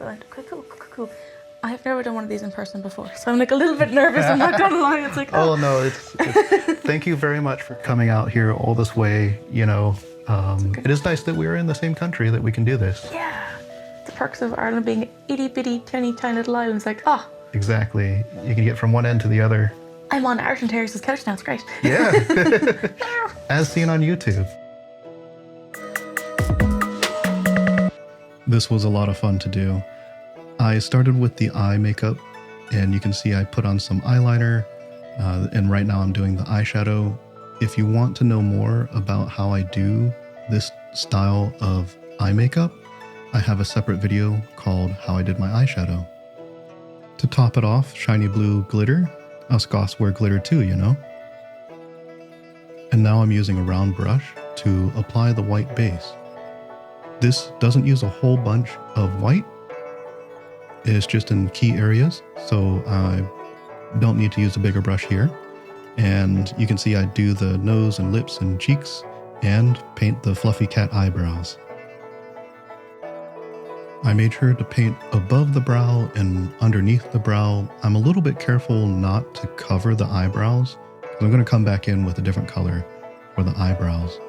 eyeliner. Okay, cool. I've never done one of these in person before, so I'm like a little bit nervous. I'm not gonna lie. It's like, oh no, it's thank you very much for coming out here all this way. You know, okay. It is nice that we're in the same country that we can do this. Yeah, the perks of Ireland being itty bitty, tiny little islands. Like, exactly. You can get from one end to the other. I'm on Argentarius' couch now. It's great. Yeah, as seen on YouTube. This was a lot of fun to do. I started with the eye makeup, and you can see I put on some eyeliner, and right now I'm doing the eyeshadow. If you want to know more about how I do this style of eye makeup, I have a separate video called How I Did My Eyeshadow. To top it off, shiny blue glitter. Us Goths wear glitter too, you know. And now I'm using a round brush to apply the white base. This doesn't use a whole bunch of white. It's just in key areas, so I don't need to use a bigger brush here. And you can see I do the nose and lips and cheeks and paint the fluffy cat eyebrows. I made sure to paint above the brow and underneath the brow. I'm a little bit careful not to cover the eyebrows, because I'm going to come back in with a different color for the eyebrows.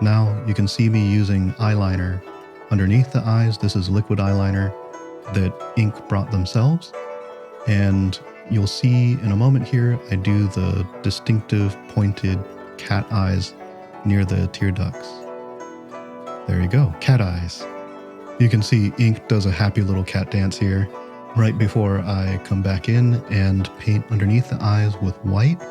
Now you can see me using eyeliner underneath the eyes. This is liquid eyeliner that Ink brought themselves, and you'll see in a moment here I do the distinctive pointed cat eyes near the tear ducts. There you go, cat eyes. You can see Ink does a happy little cat dance here right before I come back in and paint underneath the eyes with white,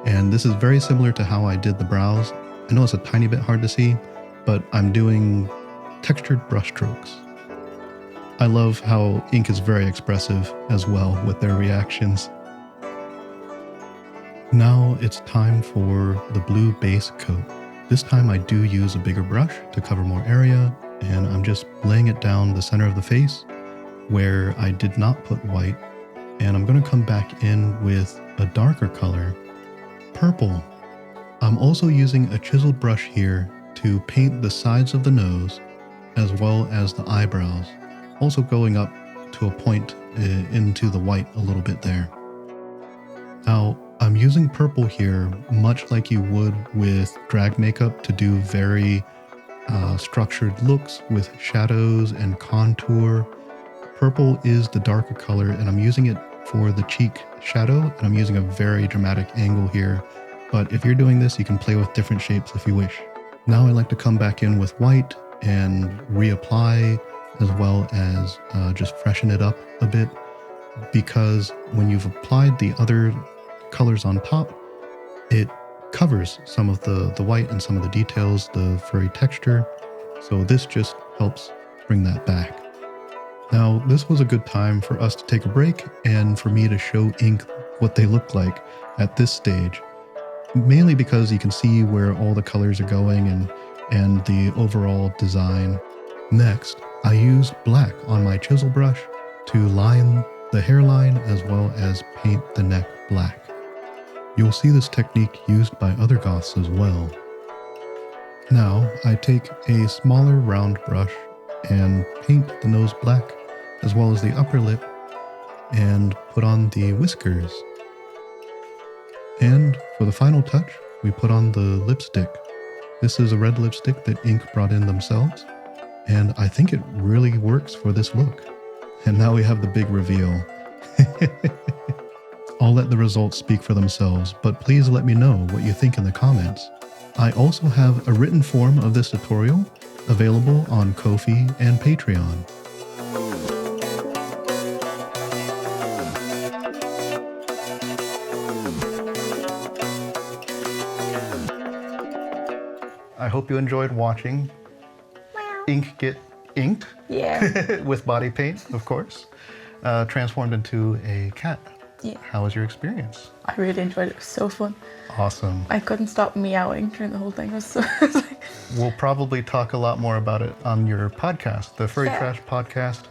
and this is very similar to how I did the brows. I know it's a tiny bit hard to see, but I'm doing textured brush strokes. I love how Ink is very expressive as well with their reactions. Now it's time for the blue base coat. This time I do use a bigger brush to cover more area, and I'm just laying it down the center of the face where I did not put white, and I'm going to come back in with a darker color, purple. I'm also using a chiseled brush here to paint the sides of the nose as well as the eyebrows, also going up to a point into the white a little bit there. Now, I'm using purple here, much like you would with drag makeup, to do very structured looks with shadows and contour. Purple is the darker color, and I'm using it for the cheek shadow, and I'm using a very dramatic angle here. But if you're doing this, you can play with different shapes if you wish. Now I like to come back in with white and reapply, as well as just freshen it up a bit, because when you've applied the other colors on top, it covers some of the white and some of the details, the furry texture. So this just helps bring that back. Now, this was a good time for us to take a break and for me to show Ink what they look like at this stage, mainly because you can see where all the colors are going and the overall design. Next, I used black on my chisel brush to line the hairline as well as paint the neck black. You'll see this technique used by other Goths as well. Now, I take a smaller round brush and paint the nose black as well as the upper lip and put on the whiskers. And for the final touch, we put on the lipstick. This is a red lipstick that Ink brought in themselves, and I think it really works for this look. And now we have the big reveal. I'll let the results speak for themselves, but please let me know what you think in the comments. I also have a written form of this tutorial available on Ko-fi and Patreon. I hope you enjoyed watching Ink get inked. Yeah. With body paint, of course. Transformed into a cat. Yeah. How was your experience? I really enjoyed it. It was so fun. Awesome. I couldn't stop meowing during the whole thing. It was so, We'll probably talk a lot more about it on your podcast, the Furry Trash podcast.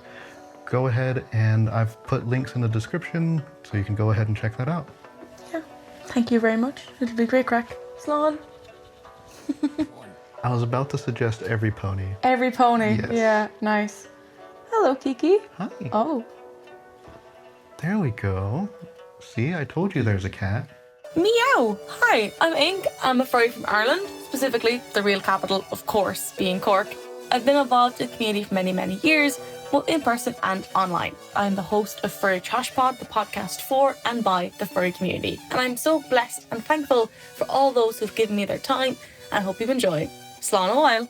Go ahead, and I've put links in the description, so you can go ahead and check that out. Yeah. Thank you very much. It'll be great crack. Slán. I was about to suggest every pony. Every pony. Yes. Yeah, nice. Hello, Kiki. Hi. Oh. There we go. See, I told you there's a cat. Meow. Hi, I'm Ink. I'm a furry from Ireland, specifically the real capital, of course, being Cork. I've been involved in the community for many, many years, both in person and online. I'm the host of Furry Trash Pod, the podcast for and by the furry community. And I'm so blessed and thankful for all those who've given me their time, and hope you enjoy. Slán a while.